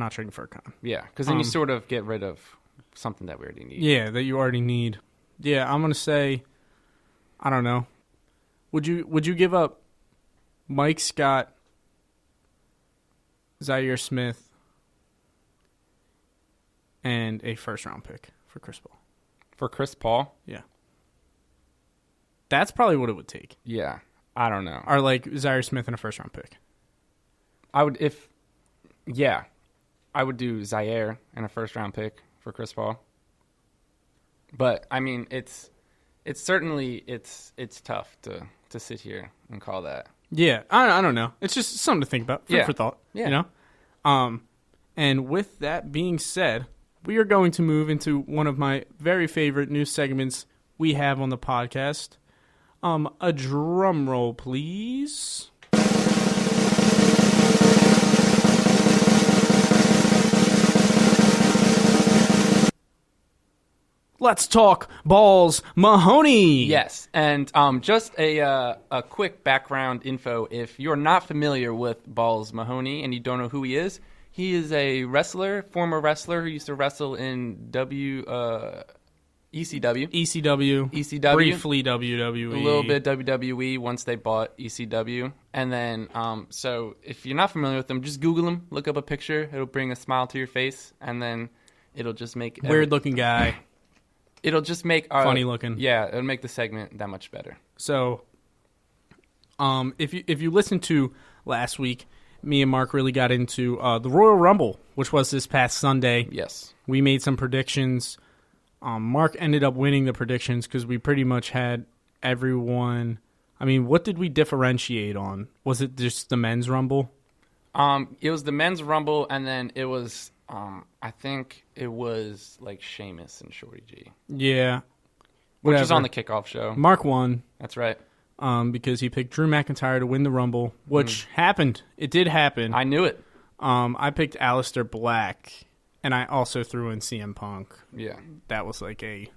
not trading for a con. Yeah, because then you sort of get rid of something that we already need. Yeah, that you already need. Yeah, I'm gonna say, I don't know. Would you give up Mike Scott, Zaire Smith, and a first-round pick for Chris Paul? For Chris Paul? Yeah. That's probably what it would take. Yeah, I don't know. Or like Zaire Smith and a first-round pick. I would do Zaire and a first-round pick for Chris Paul. But I mean, it's certainly tough to sit here and call that. Yeah, I don't know. It's just something to think about. Food for thought. Yeah. You know? And with that being said, we are going to move into one of my very favorite new segments we have on the podcast. A drum roll, please. Let's talk balls, Mahoney. Yes, and just a quick background info. If you're not familiar with Balls Mahoney and you don't know who he is a former wrestler who used to wrestle in ECW. ECW. Briefly WWE. A little bit WWE once they bought ECW. And then, so if you're not familiar with him, just Google him, look up a picture. It'll bring a smile to your face, and then it'll just make... Weird-looking guy. It'll just make... Funny looking. Yeah, it'll make the segment that much better. So, if you listened to last week, me and Mark really got into the Royal Rumble, which was this past Sunday. Yes. We made some predictions. Mark ended up winning the predictions because we pretty much had everyone... I mean, what did we differentiate on? Was it just the men's Rumble? It was the men's Rumble, and then it was... I think it was like Sheamus and Shorty G. Yeah. Which was on the kickoff show. Mark won. That's right. Because he picked Drew McIntyre to win the Rumble, which happened. It did happen. I knew it. I picked Aleister Black, and I also threw in CM Punk. Yeah. That was like a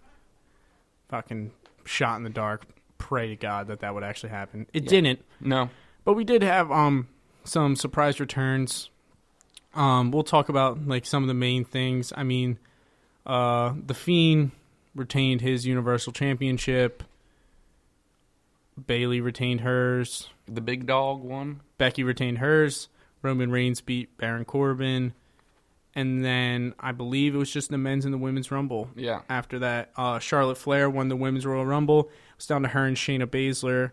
fucking shot in the dark. Pray to God that would actually happen. It didn't. No. But we did have some surprise returns. We'll talk about like some of the main things. I mean, The Fiend retained his Universal Championship. Bayley retained hers. The big dog won. Becky retained hers. Roman Reigns beat Baron Corbin. And then I believe it was just the men's and the women's Rumble. Yeah. After that, Charlotte Flair won the women's Royal Rumble. It was down to her and Shayna Baszler,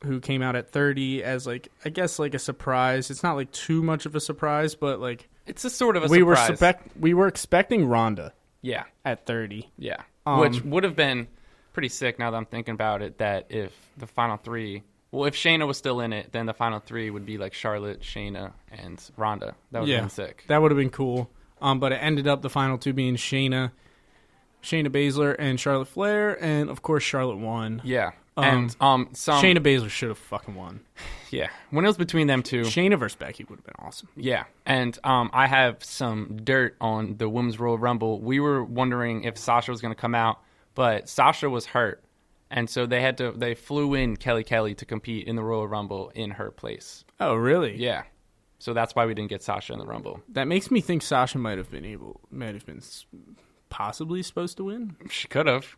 who came out at 30 as, like, I guess, like a surprise. It's not, like, too much of a surprise, but, like... It's a sort of a surprise. We were expecting Ronda. Yeah. At 30. Yeah. Which would have been pretty sick now that I'm thinking about it, that if the final three... Well, if Shayna was still in it, then the final three would be, like, Charlotte, Shayna, and Ronda. That would have been sick. That would have been cool. But it ended up the final two being Shayna Baszler, and Charlotte Flair, and, of course, Charlotte won. Yeah. And Shayna Baszler should have fucking won. Yeah. When it was between them two... Shayna versus Becky would have been awesome. Yeah. And I have some dirt on the Women's Royal Rumble. We were wondering if Sasha was going to come out, but Sasha was hurt. And so they flew in Kelly to compete in the Royal Rumble in her place. Oh, really? Yeah. So that's why we didn't get Sasha in the Rumble. That makes me think Sasha might have been possibly supposed to win. She could have.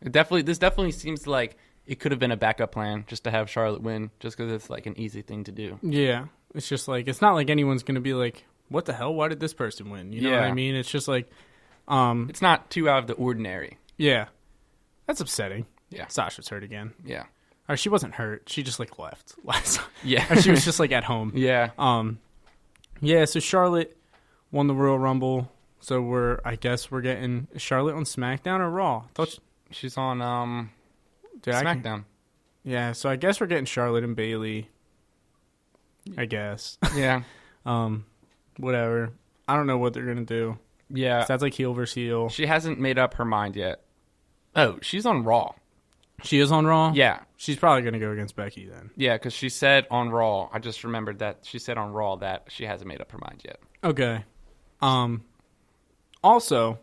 This definitely seems like it could have been a backup plan just to have Charlotte win, just because it's like an easy thing to do. Yeah. It's just like, it's not like anyone's going to be like, what the hell? Why did this person win? You know what I mean? It's just like... it's not too out of the ordinary. Yeah. That's upsetting. Yeah. Sasha's hurt again. Yeah. Or she wasn't hurt. She just, like, left. Yeah. Or she was just, like, at home. Yeah. Yeah, so Charlotte won the Royal Rumble. So I guess we're getting... Is Charlotte on SmackDown or Raw? She's on SmackDown. Yeah, so I guess we're getting Charlotte and Bayley. I guess. Yeah. Whatever. I don't know what they're going to do. Yeah. That's like heel versus heel. She hasn't made up her mind yet. Oh, she's on Raw. She is on Raw? Yeah. She's probably going to go against Becky then. Yeah, because she said on Raw, I just remembered that she said on Raw that she hasn't made up her mind yet. Okay. Also,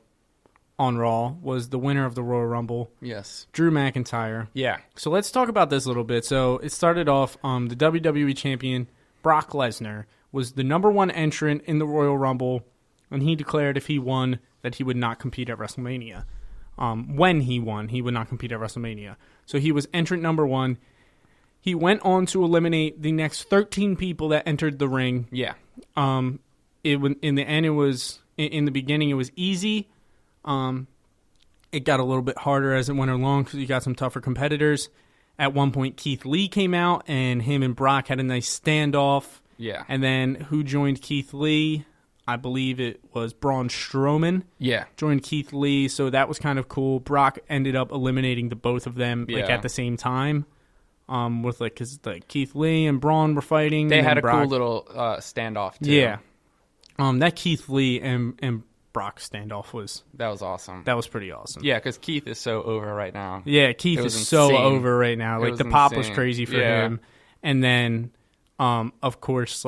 on Raw was the winner of the Royal Rumble. Yes. Drew McIntyre. Yeah. So let's talk about this a little bit. So it started off, the WWE champion, Brock Lesnar, was the number 1 entrant in the Royal Rumble, and he declared if he won that he would not compete at WrestleMania. When he won, he would not compete at WrestleMania. So he was entrant number 1. He went on to eliminate the next 13 people that entered the ring. Yeah. In the end, it was in the beginning it was easy. It got a little bit harder as it went along because you got some tougher competitors. At one point, Keith Lee came out, and him and Brock had a nice standoff. Yeah. And then who joined Keith Lee? I believe it was Braun Strowman. Yeah. Joined Keith Lee, so that was kind of cool. Brock ended up eliminating the both of them at the same time. With because Keith Lee and Braun were fighting. They had a Brock, cool little standoff too. Yeah. That Keith Lee and Brock standoff that was awesome. That was pretty awesome. Yeah, because Keith is so over right now. Yeah, Keith is so over right now. Like the pop was crazy for him, and then of course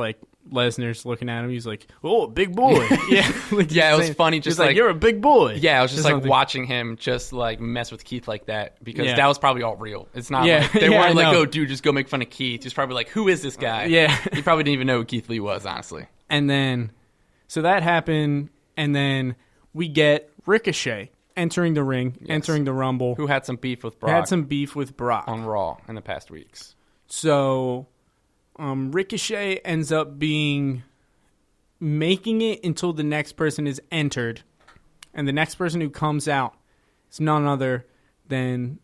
Lesnar's looking at him. He's like, "Oh, big boy." Yeah, it was funny. Just like you're a big boy. Yeah, I was just watching him just mess with Keith like that because that was probably all real. It's not they weren't "Oh, dude, just go make fun of Keith." He's probably like, "Who is this guy?" He probably didn't even know who Keith Lee was, honestly. And then, so that happened, and then we get Ricochet entering the ring, entering the Rumble. Who had some beef with Brock? On Raw in the past weeks. So, Ricochet ends up making it until the next person is entered. And the next person who comes out is none other than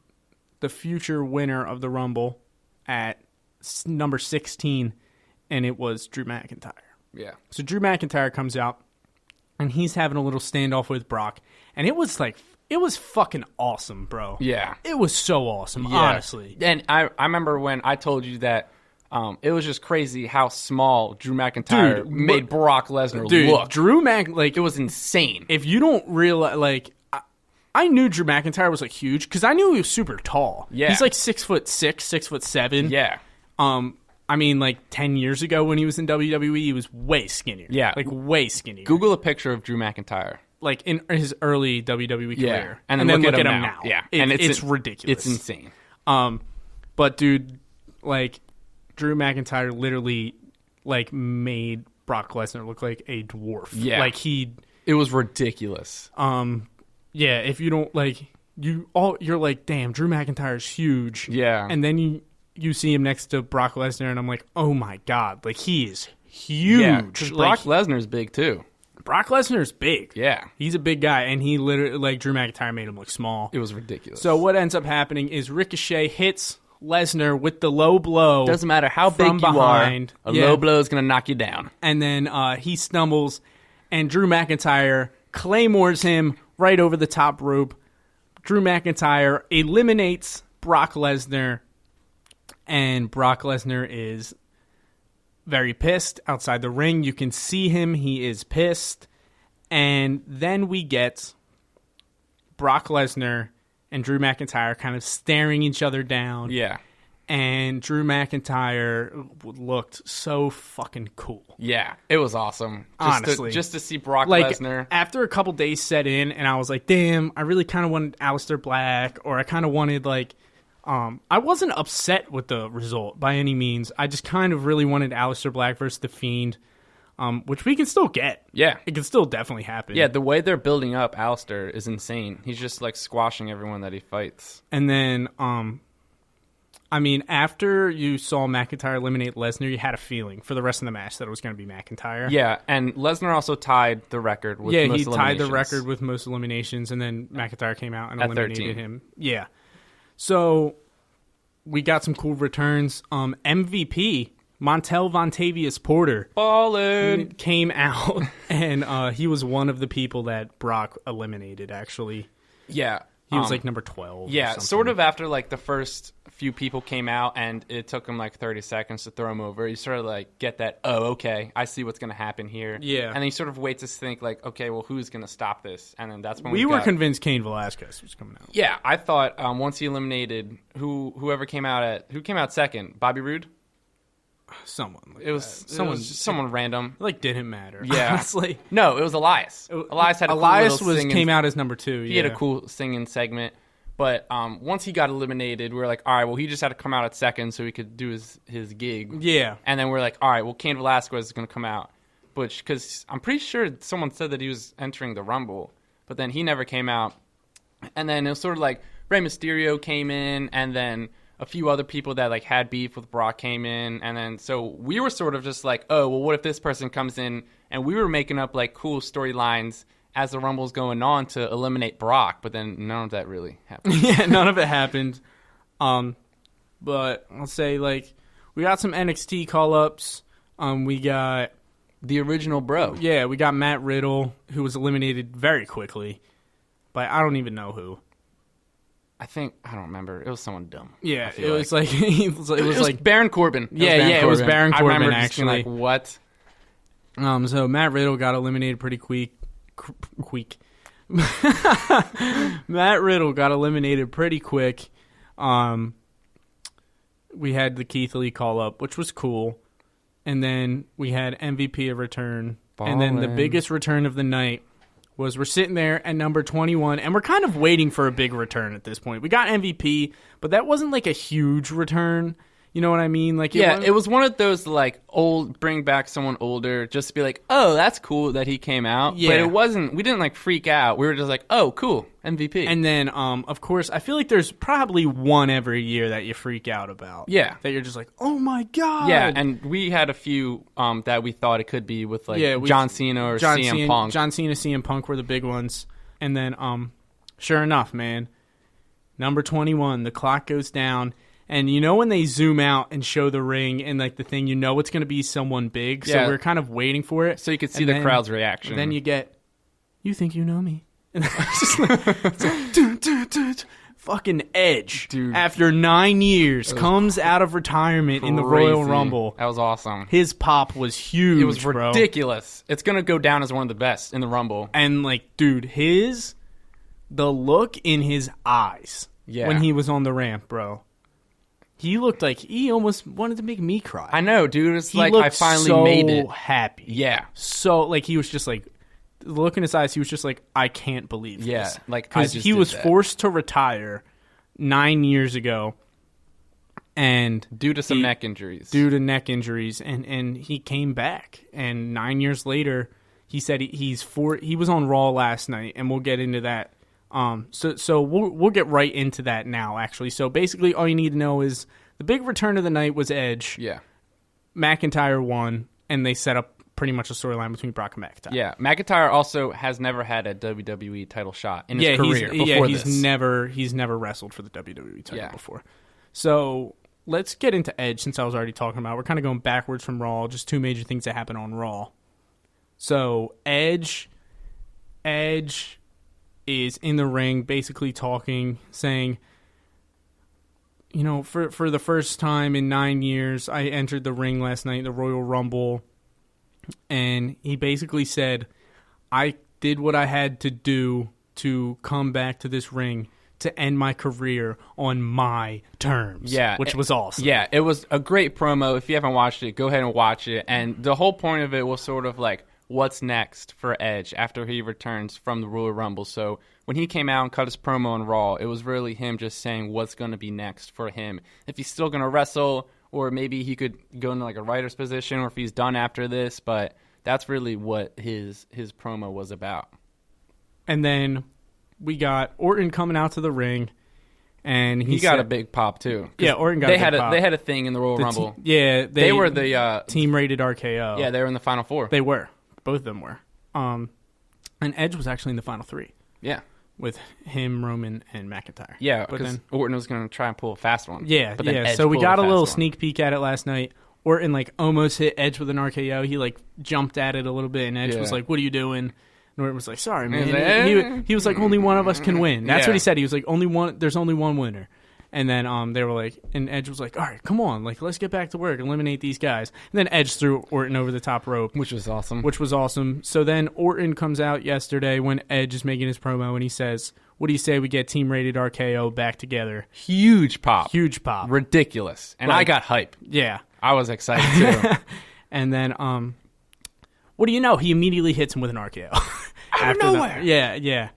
the future winner of the Rumble at number 16. And it was Drew McIntyre. Yeah. So Drew McIntyre comes out, and he's having a little standoff with Brock. And it was fucking awesome, bro. Yeah. It was so awesome, honestly. And I remember when I told you that it was just crazy how small Drew McIntyre made Brock Lesnar look. It was insane. If you don't realize, I knew Drew McIntyre was huge because I knew he was super tall. Yeah. He's 6'6", 6'7". Yeah. 10 years ago when he was in WWE, he was way skinnier. Yeah. Way skinnier. Google a picture of Drew McIntyre. In his early WWE career. And then look at him now. Yeah. And it's ridiculous. It's insane. But dude, Drew McIntyre literally made Brock Lesnar look like a dwarf. Yeah. It was ridiculous. Yeah, if you don't you're like, damn, Drew McIntyre's huge. Yeah. And then you see him next to Brock Lesnar, and I'm like, oh my god, he is huge. Yeah, because Brock Lesnar's big too. Brock Lesnar's big. Yeah. He's a big guy, and he literally, Drew McIntyre made him look small. It was ridiculous. So what ends up happening is Ricochet hits Lesnar with the low blow. Doesn't matter how big you are, a low blow is going to knock you down. And then he stumbles, and Drew McIntyre claymores him right over the top rope. Drew McIntyre eliminates Brock Lesnar, and Brock Lesnar is very pissed outside the ring. You can see him. He is pissed. And then we get Brock Lesnar and Drew McIntyre kind of staring each other down. Yeah. And Drew McIntyre looked so fucking cool. Yeah, it was awesome. Honestly. Just to see Brock Lesnar. After a couple days set in, and I was like, damn, I really kind of wanted Aleister Black, or I kind of wanted, I wasn't upset with the result by any means. I just kind of really wanted Aleister Black versus The Fiend, which we can still get. Yeah. It can still definitely happen. Yeah, the way they're building up Aleister is insane. He's just, squashing everyone that he fights. And then, after you saw McIntyre eliminate Lesnar, you had a feeling for the rest of the match that it was going to be McIntyre. Yeah, and Lesnar also tied the record with most eliminations. Yeah, he tied the record with most eliminations, and then McIntyre came out and eliminated him. Yeah. So, we got some cool returns. MVP, Montel Vontavious Porter, ballin', came out, and he was one of the people that Brock eliminated, actually. Yeah. He was number 12. Yeah, sort of after the first few people came out, and it took him 30 seconds to throw him over. You sort of get that, oh, okay, I see what's going to happen here. Yeah. And then you sort of wait to think okay, well, who's going to stop this? And then that's when we were convinced Cain Velasquez was coming out. Yeah, I thought once he eliminated whoever came out who came out second, Bobby Roode. Someone. Someone random. Didn't matter. Yeah. Honestly. No, it was Elias. Elias had a cool little came out as number 2. He had a cool singing segment. But once he got eliminated, we were like, all right, well, he just had to come out at second so he could do his gig. Yeah. And then we're like, all right, well, Cain Velasquez is going to come out. Because I'm pretty sure someone said that he was entering the Rumble, but then he never came out. And then it was sort of like Rey Mysterio came in, and then a few other people that like had beef with Brock came in. And then so we were sort of just like, oh, well, what if this person comes in? And we were making up like cool storylines as the Rumble's going on to eliminate Brock, but then none of that really happened. Yeah, none of it happened. But I'll say, like, we got some NXT call-ups. We got... The original bro. Yeah, we got Matt Riddle, who was eliminated very quickly. But I don't even know who. I don't remember. It was someone dumb. Yeah, it was like... it was like Baron Corbin. It was Baron Corbin, I remember actually. Just being like, what? So Matt Riddle got eliminated pretty quick. Matt Riddle got eliminated pretty quick. We had the Keith Lee call-up, which was cool. And then we had MVP return. And then the biggest return of the night was we're sitting there at number 21, and we're kind of waiting for a big return at this point. We got MVP, but that wasn't like a huge return. You know what I mean? Like, it was one of those like bring back someone older, just to be like, oh, that's cool that he came out. Yeah. But it wasn't. We didn't like freak out. We were just like, oh, cool, MVP. And then, of course, I feel like there's probably one every year that you freak out about. Yeah, that you're just like, oh my god. Yeah, and we had a few that we thought it could be with like John Cena or CM Punk. John Cena, CM Punk were the big ones. And then, sure enough, man, number 21, the clock goes down. And you know when they zoom out and show the ring and like the thing, you know it's going to be someone big. So we're kind of waiting for it. So you could see the crowd's reaction. And then you get, you think you know me. And it's like, fucking Edge, dude, after 9 years, comes out of retirement in the Royal Rumble. That was awesome. His pop was huge, it was ridiculous. It's going to go down as one of the best in the Rumble. And like, dude, the look in his eyes when he was on the ramp, bro. He looked like he almost wanted to make me cry. I know, dude. It's like I finally made it. Happy. Yeah. So like he was just like, the look in his eyes. He was just like, I can't believe this. Yeah. Like because he was forced to retire 9 years ago, and due to some neck injuries. And he came back, and 9 years later, he said he was on Raw last night, and we'll get into that. So we'll get right into that now, actually. So basically, all you need to know is the big return of the night was Edge. Yeah. McIntyre won, and they set up pretty much a storyline between Brock and McIntyre. Yeah. McIntyre also has never had a WWE title shot in his career before this. He's never wrestled for the WWE title before. So let's get into Edge, since I was already talking about it. We're kind of going backwards from Raw, just two major things that happen on Raw. So Edge is in the ring basically talking, saying, you know, for the first time in 9 years, I entered the ring last night, the Royal Rumble, and he basically said, I did what I had to do to come back to this ring to end my career on my terms. Yeah. Which was awesome. Yeah, it was a great promo. If you haven't watched it, go ahead and watch it. And the whole point of it was sort of like, what's next for Edge after he returns from the Royal Rumble. So when he came out and cut his promo on Raw, it was really him just saying what's going to be next for him. If he's still going to wrestle, or maybe he could go into like a writer's position, or if he's done after this. But that's really what his promo was about. And then we got Orton coming out to the ring, and he got a big pop too. Yeah, Orton got a big pop. They had a thing in the Royal Rumble. They were the team-rated RKO. Yeah, they were in the Final Four. They were. Both of them were. And Edge was actually in the final three. Yeah. With him, Roman, and McIntyre. Yeah, because Orton was going to try and pull a fast one. Yeah, but then Edge so we got a little sneak peek at it last night. Orton, like, almost hit Edge with an RKO. He, like, jumped at it a little bit, and Edge was like, what are you doing? And Orton was like, sorry, man. He was like, only one of us can win. That's what he said. He was like, there's only one winner. And then they were like, and Edge was like, all right, come on, like, let's get back to work, eliminate these guys. And then Edge threw Orton over the top rope. Which was awesome. So then Orton comes out yesterday when Edge is making his promo, and he says, what do you say we get team-rated RKO back together? Huge pop. Ridiculous. And I got hype. Yeah. I was excited, too. And then, what do you know? He immediately hits him with an RKO. Out of nowhere. Yeah.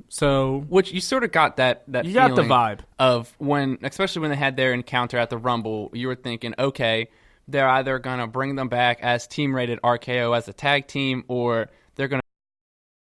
So Which you sort of got that you got the feeling vibe of when, especially when they had their encounter at the Rumble, you were thinking, okay, they're either going to bring them back as team-rated RKO as a tag team, or they're going